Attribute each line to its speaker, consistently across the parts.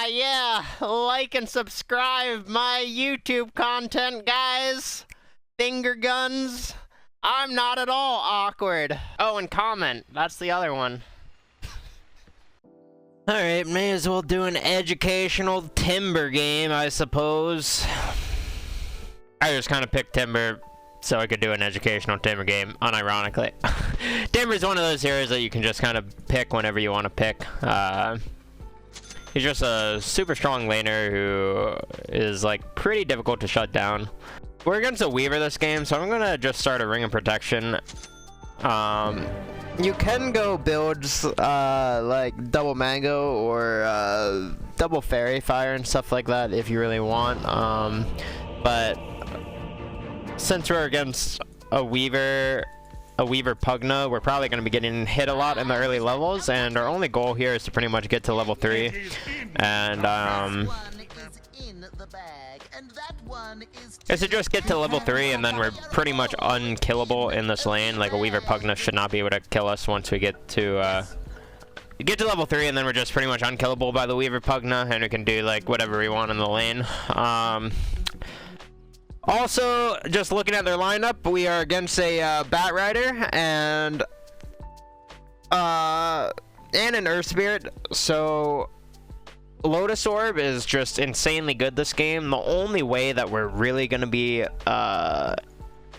Speaker 1: Yeah, like and subscribe my YouTube content, guys. Finger guns. I'm not at all awkward. Oh, and comment. That's the other one. Alright, may as well do an educational Timber game, I suppose. I just kind of picked Timber so I could do an educational Timber game, unironically. Timber's one of those heroes that you can just kind of pick whenever you want to pick. He's just a super strong laner who is like pretty difficult to shut down. We're against a Weaver this game, so I'm gonna just start a Ring of Protection. You can go builds like double Mango or double Fairy Fire and stuff like that if you really want. But since we're against a Weaver Pugna, we're probably going to be getting hit a lot in the early levels, and our only goal here is to pretty much get to level 3. And is to just get to level 3, and then we're pretty much unkillable in this lane. Like, a Weaver Pugna should not be able to kill us once we get to level 3, and then we're just pretty much unkillable by the Weaver Pugna, and we can do like whatever we want in the lane. Also, just looking at their lineup, we are against a Bat Rider and an Earth Spirit, so Lotus Orb is just insanely good this game. The only way that we're really going to be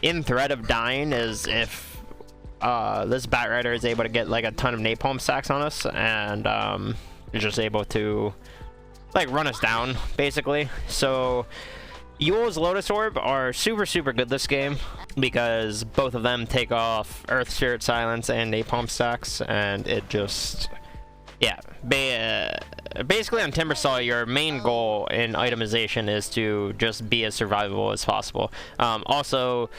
Speaker 1: in threat of dying is if this Bat Rider is able to get like a ton of napalm stacks on us, and is just able to like run us down, basically. So Yule's Lotus Orb are super good this game because both of them take off Earth Spirit Silence and napalm stacks, and it just, yeah, basically on Timbersaw, your main goal in itemization is to just be as survivable as possible. Also,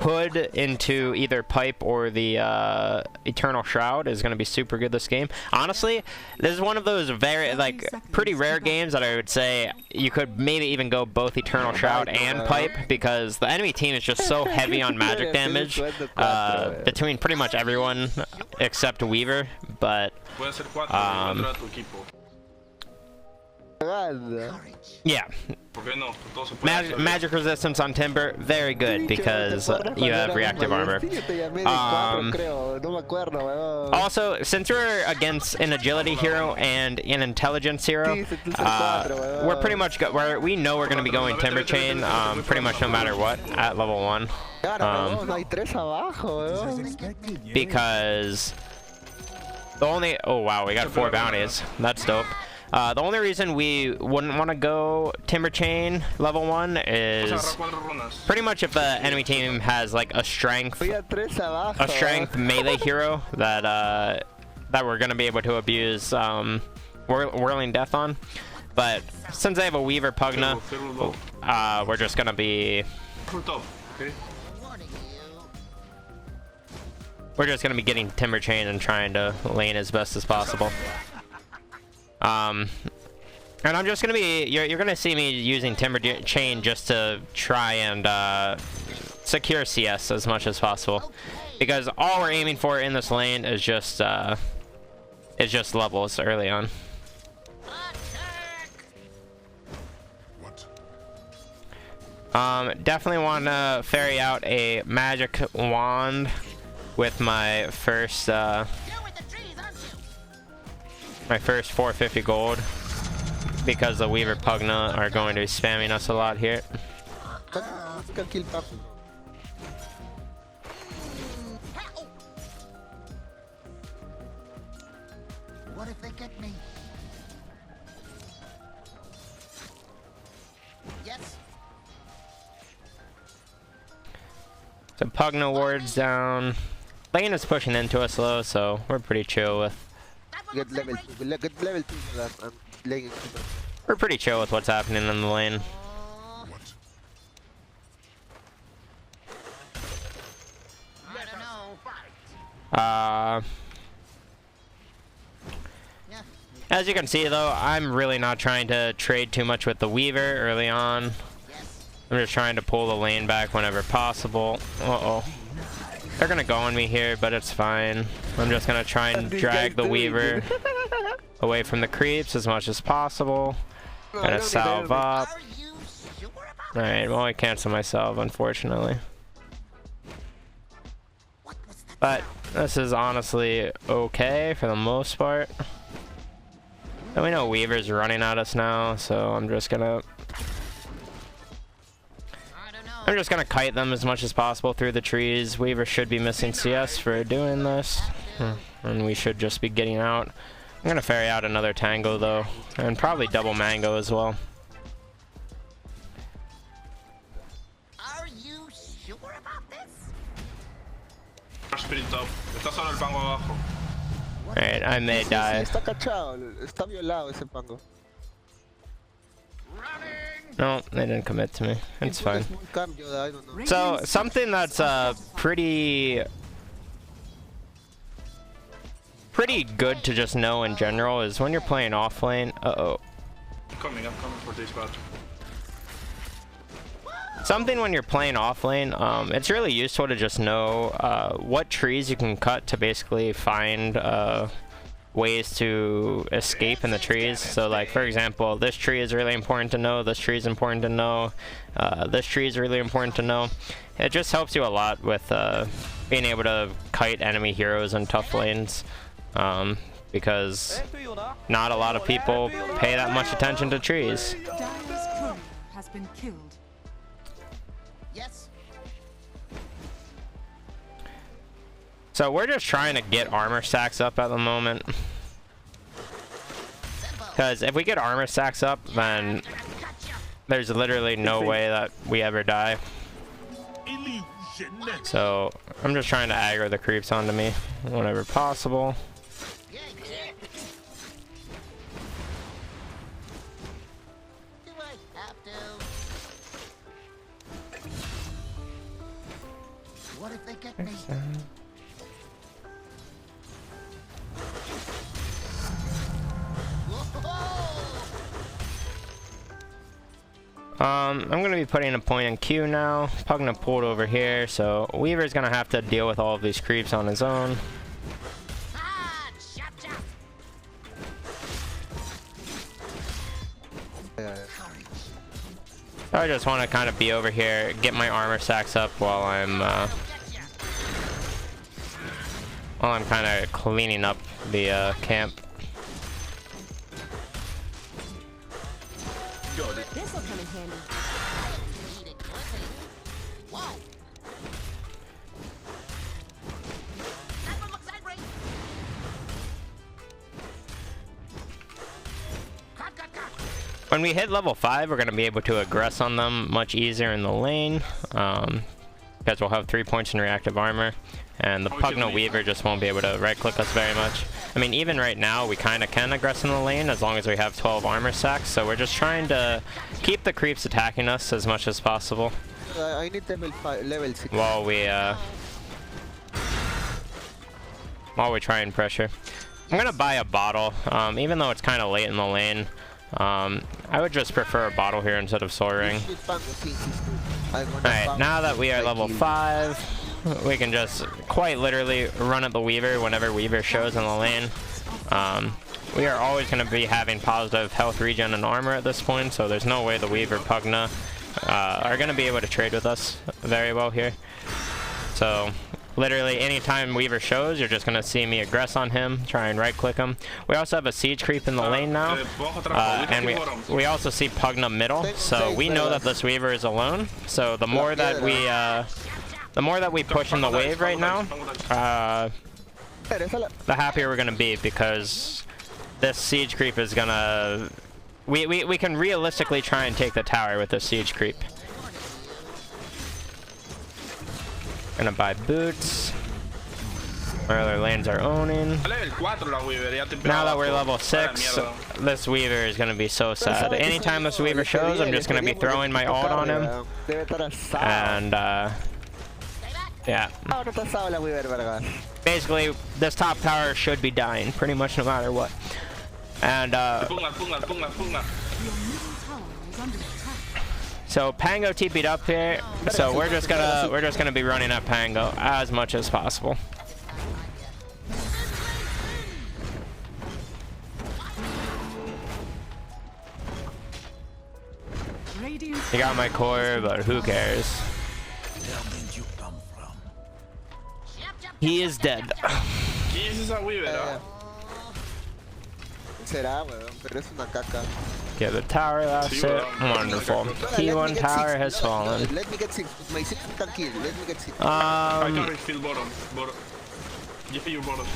Speaker 1: Hood into either Pipe or the Eternal Shroud is going to be super good this game. Honestly, this is one of those very, like, pretty rare games that I would say you could maybe even go both Eternal Shroud and Pipe, because the enemy team is just so heavy on magic damage between pretty much everyone except Weaver, but yeah, magic resistance on Timber, very good because you have reactive armor. Also, since we're against an agility hero and an intelligence hero, we're pretty much we know we're going to be going Timber Chain pretty much no matter what at level 1, because the only, oh wow, we got 4 bounties, that's dope. The only reason we wouldn't want to go Timber Chain level 1 is pretty much if the enemy team has like a strength melee hero that we're gonna be able to abuse Whirling Death on. But since they have a Weaver Pugna, we're just gonna be getting Timber Chain and trying to lane as best as possible. And I'm just gonna be, you're gonna see me using Timber Chain just to try and secure CS as much as possible, because all we're aiming for in this lane is just levels early on. Definitely want to ferry out a magic wand with my first 450 gold, because the Weaver Pugna are going to be spamming us a lot here.
Speaker 2: What if they get me? Yes.
Speaker 1: So Pugna wards down. Lane is pushing into us low, so we're pretty chill with. We're pretty chill with what's happening in the lane. As you can see though, I'm really not trying to trade too much with the Weaver early on. I'm just trying to pull the lane back whenever possible. Uh-oh. They're gonna go on me here, but it's fine. I'm just gonna try and drag the Weaver. away from the creeps as much as possible.
Speaker 3: No,
Speaker 1: Gonna
Speaker 3: I don't need
Speaker 1: salve
Speaker 3: anything.
Speaker 1: up.
Speaker 2: Are you sure about
Speaker 1: Alright, well I cancel myself unfortunately.
Speaker 2: what was that?
Speaker 1: But this is honestly okay for the most part. And we know Weaver's running at us now, so I'm just gonna
Speaker 2: I don't know.
Speaker 1: kite them as much as possible through the trees. Weaver should be missing CS for doing this. And we should just be getting out. I'm gonna ferry out another Tango though. And probably double Mango as well.
Speaker 2: Are you sure about this?
Speaker 4: Spirit top. Está solo el pango abajo.
Speaker 1: Alright, I may
Speaker 3: Sí,
Speaker 1: die.
Speaker 3: está cachado, está violado ese pango.
Speaker 1: No, they didn't commit to me. It's fine.
Speaker 3: Es un cambio, I don't know.
Speaker 1: So, something that's pretty good to just know in general is when you're playing offlane. Uh-oh.
Speaker 4: I'm coming for this bot.
Speaker 1: Something when you're playing offlane, it's really useful to just know what trees you can cut to basically find ways to escape in the trees. So like, for example, this tree is really important to know, this tree is important to know, this tree is really important to know. It just helps you a lot with being able to kite enemy heroes in tough lanes, because not a lot of people pay that much attention to trees.
Speaker 5: Dire's courier has been killed.
Speaker 2: Yes.
Speaker 1: So we're just trying to get armor stacks up at the moment. Because if we get armor stacks up, then there's literally no way that we ever die. So I'm just trying to aggro the creeps onto me whenever possible.
Speaker 2: Yeah, yeah. Do I have to? What if they get me?
Speaker 1: I'm gonna be putting a point in Q now. Pugna pulled over here, so Weaver's gonna have to deal with all of these creeps on his own.
Speaker 2: Ah, chop chop.
Speaker 1: I just want to kind of be over here, get my armor stacks up while I'm kind of cleaning up the camp.
Speaker 5: This'll come in handy.
Speaker 2: Need it quickly. Whoa. That one looks angry. Cut.
Speaker 1: When we hit level 5, we're going to be able to aggress on them much easier in the lane, because we'll have 3 points in reactive armor, and the Pugna Weaver just won't be able to right-click us very much. I mean, even right now, we kind of can aggress in the lane as long as we have 12 armor stacks, so we're just trying to keep the creeps attacking us as much as possible
Speaker 3: I need level 6.
Speaker 1: while we try and pressure. I'm going to buy a bottle, even though it's kind of late in the lane. I would just prefer a bottle here instead of Soul Ring. Alright, now that we are level 5, we can just quite literally run at the Weaver whenever Weaver shows in the lane. We are always going to be having positive health regen and armor at this point, so there's no way the Weaver Pugna are going to be able to trade with us very well here. So literally anytime Weaver shows, you're just going to see me aggress on him, try and right click him. We also have a siege creep in the lane now, and we also see Pugna middle, so we know that this Weaver is alone. So the more that we push in the wave right now, the happier we're going to be, because this siege creep is going to... We can realistically try and take the tower with this siege creep. Gonna buy boots. Our other lanes are owning. Now that we're level 6, this Weaver is gonna be so sad. Anytime this Weaver shows, I'm just gonna be throwing my ult on him. And yeah. Basically, this top tower should be dying pretty much no matter what. And so Pango TP'd up here, so we're just gonna be running at Pango as much as possible.
Speaker 5: Radiant
Speaker 1: He got my core, but who cares? He is dead.
Speaker 4: ¿Qué es esa Weaver?
Speaker 3: Será, weón, pero es una caca.
Speaker 1: Get the tower, that's
Speaker 4: Sí,
Speaker 1: it.
Speaker 4: weón.
Speaker 1: Wonderful.
Speaker 3: Let me
Speaker 1: T1
Speaker 3: get
Speaker 1: tower
Speaker 3: six.
Speaker 1: has fallen.
Speaker 3: Let me get 6. My 6 can kill. Let me get 6.
Speaker 4: I carry still bottom. Bottom. Give me your bottom.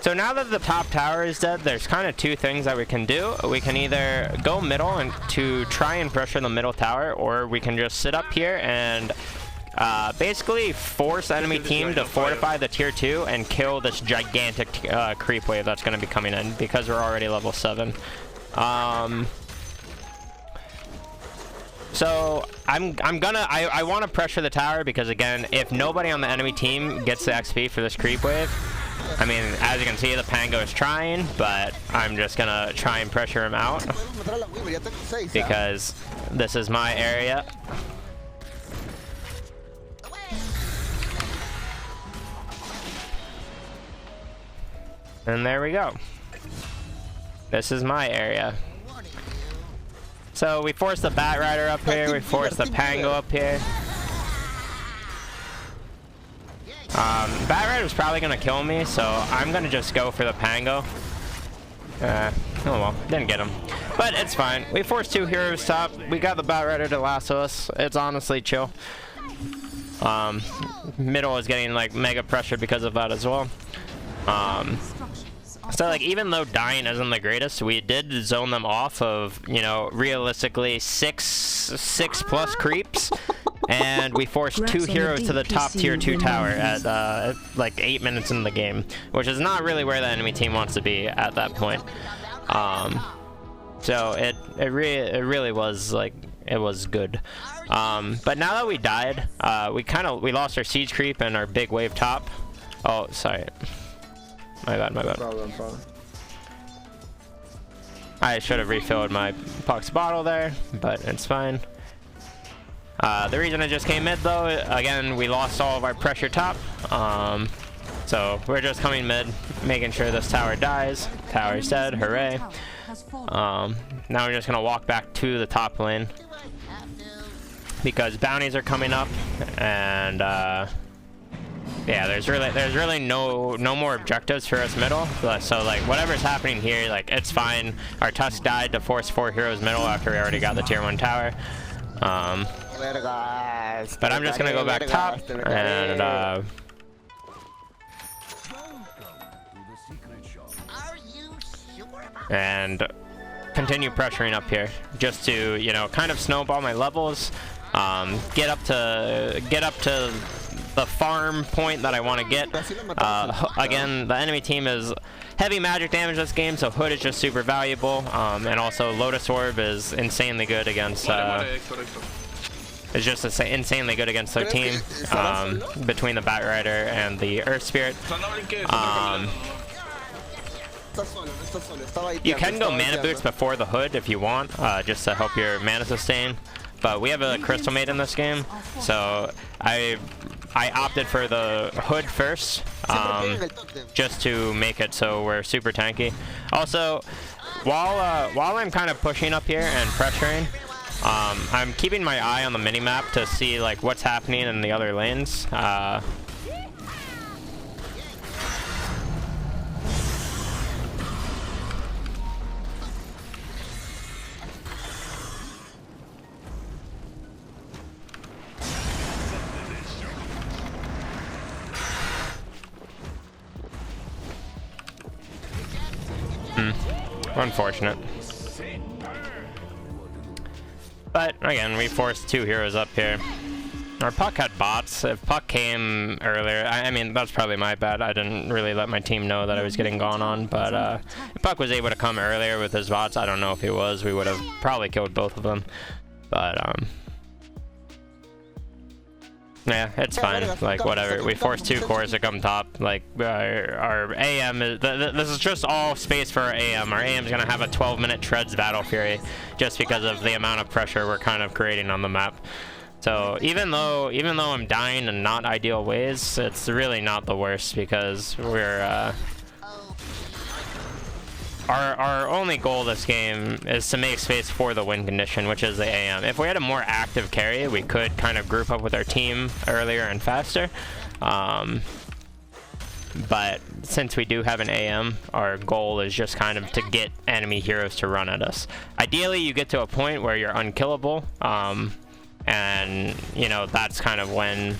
Speaker 1: So now that the top tower is dead, there's kind of two things that we can do. We can either go middle and to try and pressure the middle tower, or we can just sit up here and basically force enemy team to fortify the tier 2 and kill this gigantic creep wave that's going to be coming in because we're already level 7. So I want to pressure the tower because, again, if nobody on the enemy team gets the XP for this creep wave, I mean, as you can see, the Pango is trying, but I'm just gonna try and pressure him out because this is my area. And there we go. This is my area. So we force the Bat Rider up here, we force the Pango up here. Bat Rider's probably gonna kill me, so I'm gonna just go for the Pango. Oh well, didn't get him. But it's fine. We forced 2 heroes top. We got the Bat Rider to lasso us. It's honestly chill. Middle is getting like mega pressured because of that as well. So like even though dying isn't the greatest, we did zone them off of, you know, realistically 6 plus creeps. And we forced 2 heroes to the top tier 2 tower at like 8 minutes in the game, which is not really where the enemy team wants to be at that point. So it really was like, it was good. But now that we died, we lost our siege creep and our big wave top. Oh, sorry. My bad.
Speaker 4: Problem.
Speaker 1: I should have refilled my Puck's bottle there, but it's fine. The reason I just came mid though, again, we lost all of our pressure top. So we're just coming mid, making sure this tower dies. Tower's dead, hooray. Now we're just gonna walk back to the top lane because bounties are coming up, and yeah, there's really no more objectives for us middle. So like whatever's happening here, like it's fine. Our Tusk died to force 4 heroes middle after we already got the tier 1 tower. But I'm just gonna go back top and
Speaker 2: Are you sure about
Speaker 1: and continue pressuring up here just to, you know, kind of snowball my levels, get up to the farm point that I want to get. Again, the enemy team is heavy magic damage this game, so Hood is just super valuable, and also Lotus Orb is insanely good against is just insanely good against their team, between the Bat Rider and the Earth Spirit. You can go mana boots before the Hood if you want, just to help your mana sustain. But we have a Crystal Maid in this game, so I opted for the Hood first, just to make it so we're super tanky. Also, while I'm kind of pushing up here and pressuring, I'm keeping my eye on the minimap to see like what's happening in the other lanes. Unfortunate. But again, we forced 2 heroes up here. Our Puck had bots. If Puck came earlier, I mean, that's probably my bad. I didn't really let my team know that I was getting gone on. But if Puck was able to come earlier with his bots, I don't know if he was. We would have probably killed both of them. But yeah, it's fine. Like, whatever. We forced 2 cores to come top. Like, our AM is... this is just all space for our AM. Our AM is going to have a 12-minute Treads Battle Fury just because of the amount of pressure we're kind of creating on the map. So, even though I'm dying in not ideal ways, it's really not the worst because we're... our only goal this game is to make space for the win condition, which is the AM. If we had a more active carry, we could kind of group up with our team earlier and faster. But since we do have an AM, our goal is just kind of to get enemy heroes to run at us. Ideally, you get to a point where you're unkillable, and you know, that's kind of when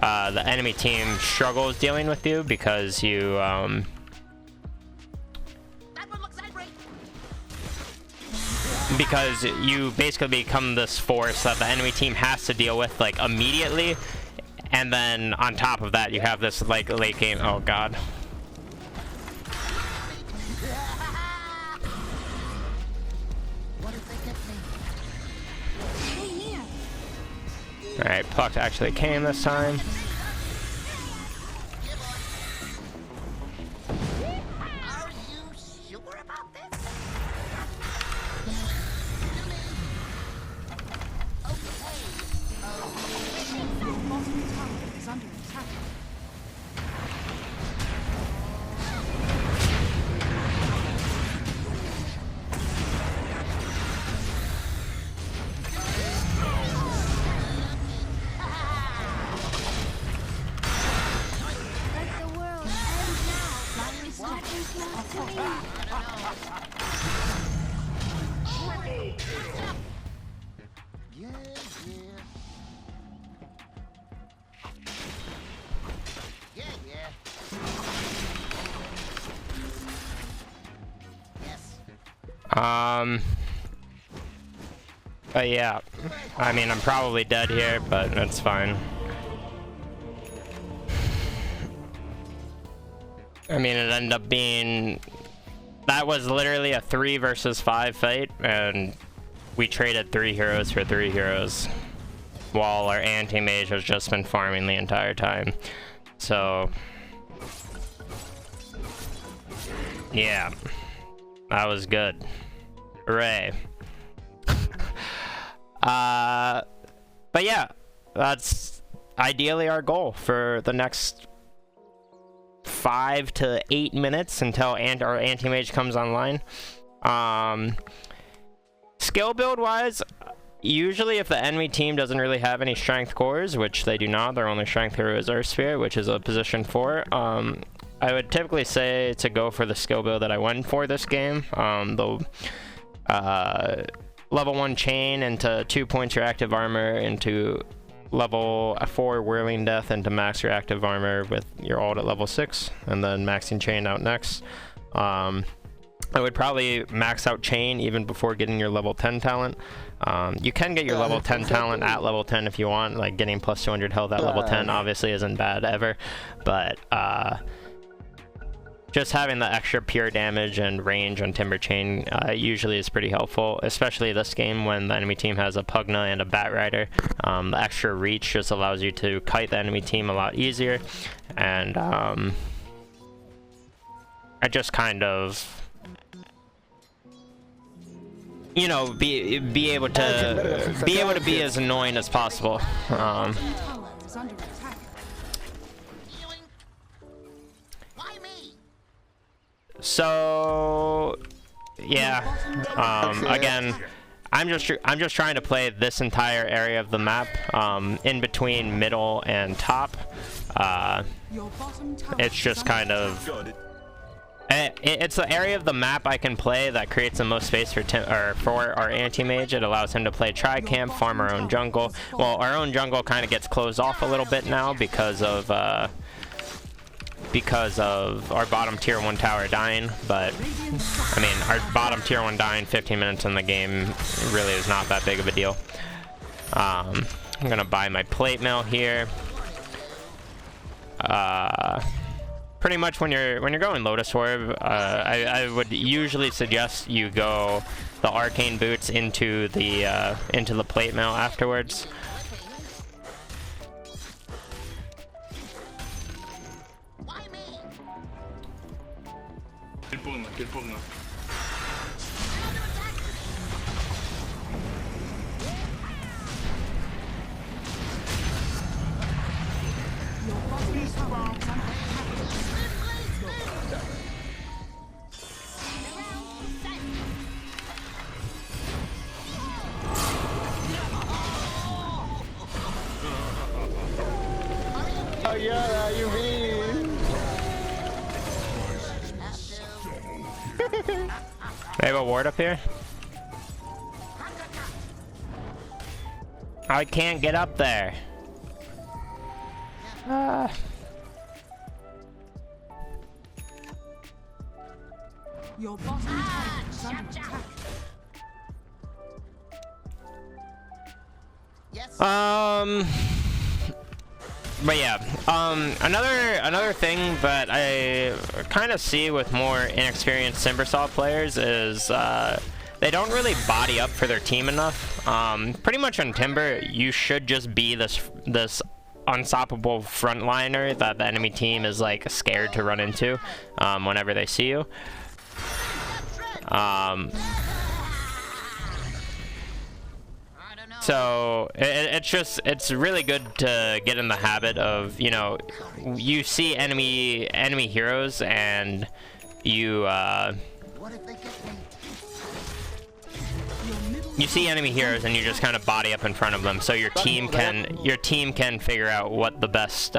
Speaker 1: the enemy team struggles dealing with you, because you
Speaker 2: That one looks angry.
Speaker 1: because you basically become this force that the enemy team has to deal with like immediately. And then on top of that, you have this like late game. Oh god.
Speaker 2: What if they get me?
Speaker 1: All right, Puck actually came this time.
Speaker 2: Are you sure about this?
Speaker 5: Your bottom tower is under attack.
Speaker 6: Let the world end now.
Speaker 3: Yeah,
Speaker 2: Yeah, yeah. Yes.
Speaker 1: But yeah, I mean, I'm probably dead here, but that's fine. I mean, it ended up being, that was literally a 3 versus 5 fight, and we traded 3 heroes for 3 heroes, while our anti-mage has just been farming the entire time. So, yeah, that was good. Hooray. But yeah, that's ideally our goal for the next 5 to 8 minutes until our anti-mage comes online. Skill build wise, usually if the enemy team doesn't really have any strength cores, which they do not, their only strength hero is Earth Spirit, which is a position 4, I would typically say to go for the skill build that I went for this game. The level 1 chain into 2 points reactive armor into level 4 whirling death into max reactive armor with your ult at level 6, and then maxing chain out next. I would probably max out chain even before getting your level 10 talent. You can get your level 10 talent at level 10 if you want, like getting plus 200 health at level 10 obviously isn't bad ever, but just having the extra pure damage and range on Timber Chain usually is pretty helpful, especially this game when the enemy team has a Pugna and a Bat Rider. The extra reach just allows you to kite the enemy team a lot easier, and I just kind of, you know, be able to be as annoying as possible.
Speaker 5: Tower is under attack.
Speaker 2: Healing. Why me?
Speaker 1: So yeah, again, I'm just trying to play this entire area of the map, in between middle and top.
Speaker 5: Your bottom tower
Speaker 1: It's
Speaker 5: is
Speaker 1: just
Speaker 5: under
Speaker 1: kind
Speaker 5: attack.
Speaker 1: of, it's the area of the map I can play that creates the most space for our anti-mage. It allows him to play tri-camp, farm our own jungle. Well, our own jungle kind of gets closed off a little bit now because of our bottom tier 1 tower dying, but I mean, our bottom tier 1 dying 15 minutes in the game really is not that big of a deal. I'm gonna buy my plate mail here. Pretty much when you're going Lotus Orb, I would usually suggest you go the arcane boots into the plate mail afterwards.
Speaker 2: Why me?
Speaker 4: Kill Pugna.
Speaker 5: Your bottom tower is under attack.
Speaker 1: throw a ward up here? I can't get up there.
Speaker 5: Your bottom tower is under attack.
Speaker 2: Yes.
Speaker 1: But yeah, another thing that I kind of see with more inexperienced Timbersaw players is they don't really body up for their team enough. Pretty much on Timber, you should just be this unstoppable frontliner that the enemy team is like scared to run into whenever they see you. So it's really good to get in the habit of, you know, you see enemy heroes and you
Speaker 2: What if they get me?
Speaker 1: you see enemy heroes and you just kind of body up in front of them, so your team can figure out what the best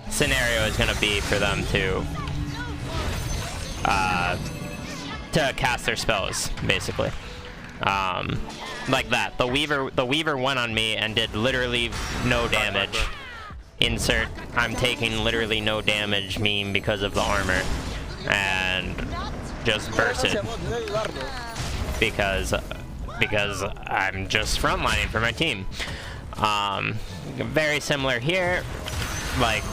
Speaker 1: scenario is going to be for them to cast their spells, basically. Like that. The Weaver went on me and did literally no damage. Insert I'm taking literally no damage meme because of the armor, and just bursted because I'm just frontlining for my team. Very similar here. Like,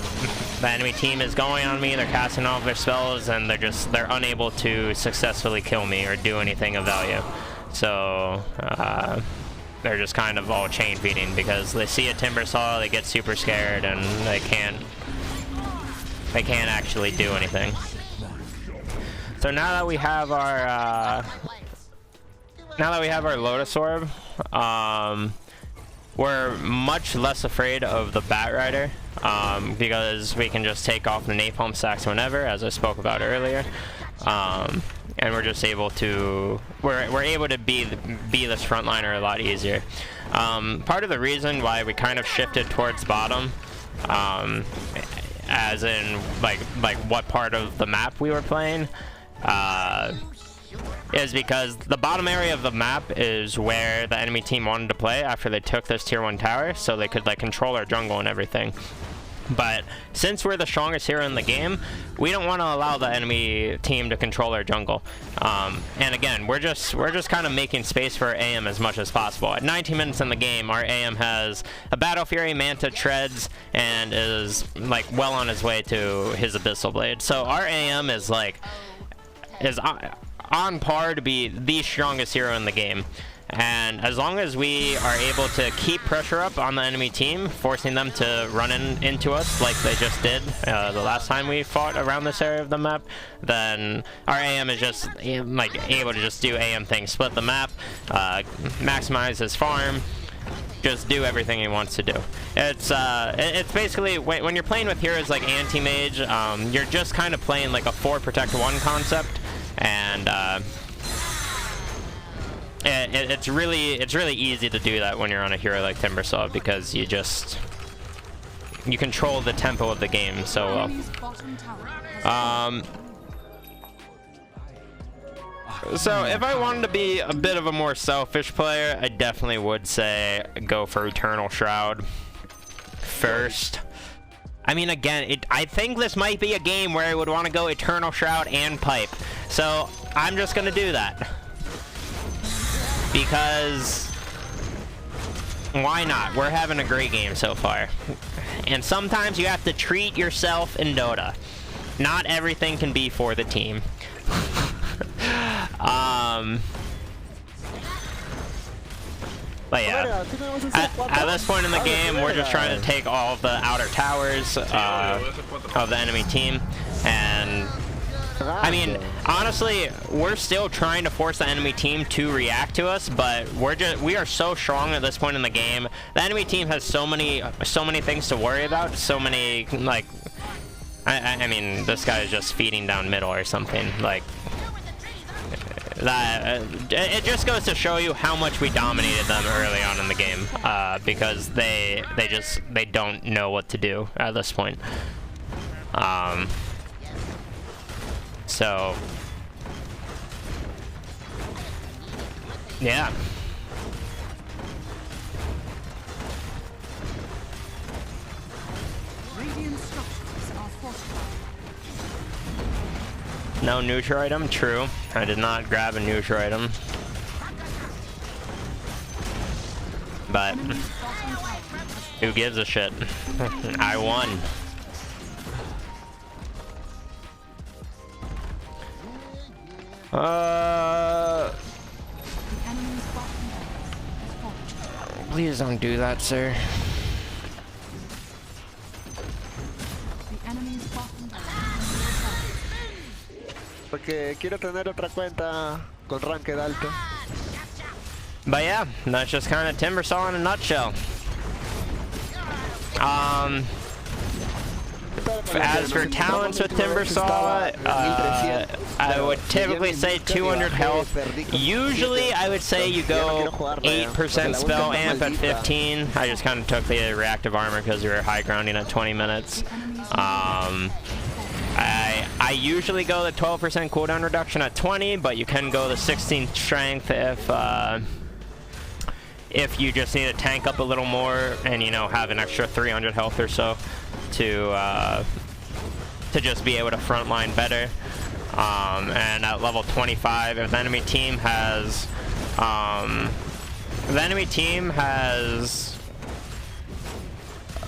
Speaker 1: the enemy team is going on me, they're casting all of their spells, and they're unable to successfully kill me or do anything of value. So they're just kind of all chain feeding because they see a Timbersaw, they get super scared, and they can't actually do anything. So now that we have our Lotus Orb, we're much less afraid of the Bat Rider, because we can just take off the napalm stacks whenever, as I spoke about earlier. And we're just able to we're able to be this frontliner a lot easier. Part of the reason why we kind of shifted towards bottom, as in like what part of the map we were playing, is because the bottom area of the map is where the enemy team wanted to play after they took this tier 1 tower, so they could like control our jungle and everything. But since we're the strongest hero in the game, we don't want to allow the enemy team to control our jungle. And again, we're just kind of making space for our AM as much as possible. At 19 minutes in the game, our AM has a Battle Fury, Manta, Treads, and is like well on his way to his Abyssal Blade. So our AM is on par to be the strongest hero in the game. And as long as we are able to keep pressure up on the enemy team, forcing them to run into us like they just did the last time we fought around this area of the map, then our AM is just like able to just do AM things, split the map, maximize his farm, just do everything he wants to do. It's basically when you're playing with heroes like Anti-Mage, you're just kind of playing like a 4 protect 1 concept, and it's really easy to do that when you're on a hero like Timbersaw, because you control the tempo of the game so well. So if I wanted to be a bit of a more selfish player, I definitely would say go for Eternal Shroud first. I mean, again, I think this might be a game where I would want to go Eternal Shroud and Pipe, so I'm just gonna do that. Because why not? We're having a great game so far. And sometimes you have to treat yourself in Dota. Not everything can be for the team. But yeah, at this point in the game, we're just trying to take all of the outer towers of the enemy team. And I mean, honestly, we're still trying to force the enemy team to react to us, but we are so strong at this point in the game. The enemy team has so many things to worry about, so many, like, I mean, this guy is just feeding down middle or something, like, that, it just goes to show you how much we dominated them early on in the game, because they don't know what to do at this point. So Yeah.
Speaker 5: Radiant structures are fortified.
Speaker 1: No neutral item? True. I did not grab a neutral item. But who gives a shit? I won.
Speaker 5: The enemy's bottom barracks is fortified.
Speaker 1: Please don't do that, sir.
Speaker 5: The enemy's bottom barracks is fortified.
Speaker 3: Porque quiero tener otra cuenta con ranked alto.
Speaker 1: But yeah, that's just kind of Timbersaw in a nutshell. As for talents with Timbersaw, I would typically say 200 health. Usually I would say you go 8% spell amp at 15. I just kind of took the reactive armor because we were high grounding at 20 minutes. I usually go the 12% cooldown reduction at 20, but you can go the 16 strength if you just need to tank up a little more and, you know, have an extra 300 health or so to just be able to frontline better. And at level 25, if the enemy team has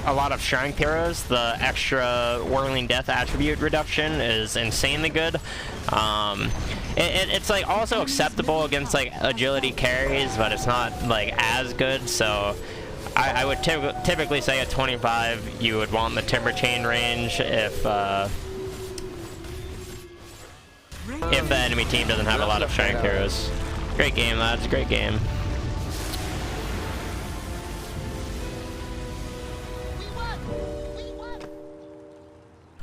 Speaker 1: a lot of strength heroes, the extra whirling death attribute reduction is insanely good. It's like also acceptable against like agility carries, but it's not like as good. So I would typically say at 25 you would want the Timber Chain range if the enemy team doesn't have a lot of strength heroes. Great game, lads. Great game.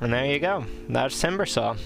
Speaker 1: And there you go. That's Timbersaw.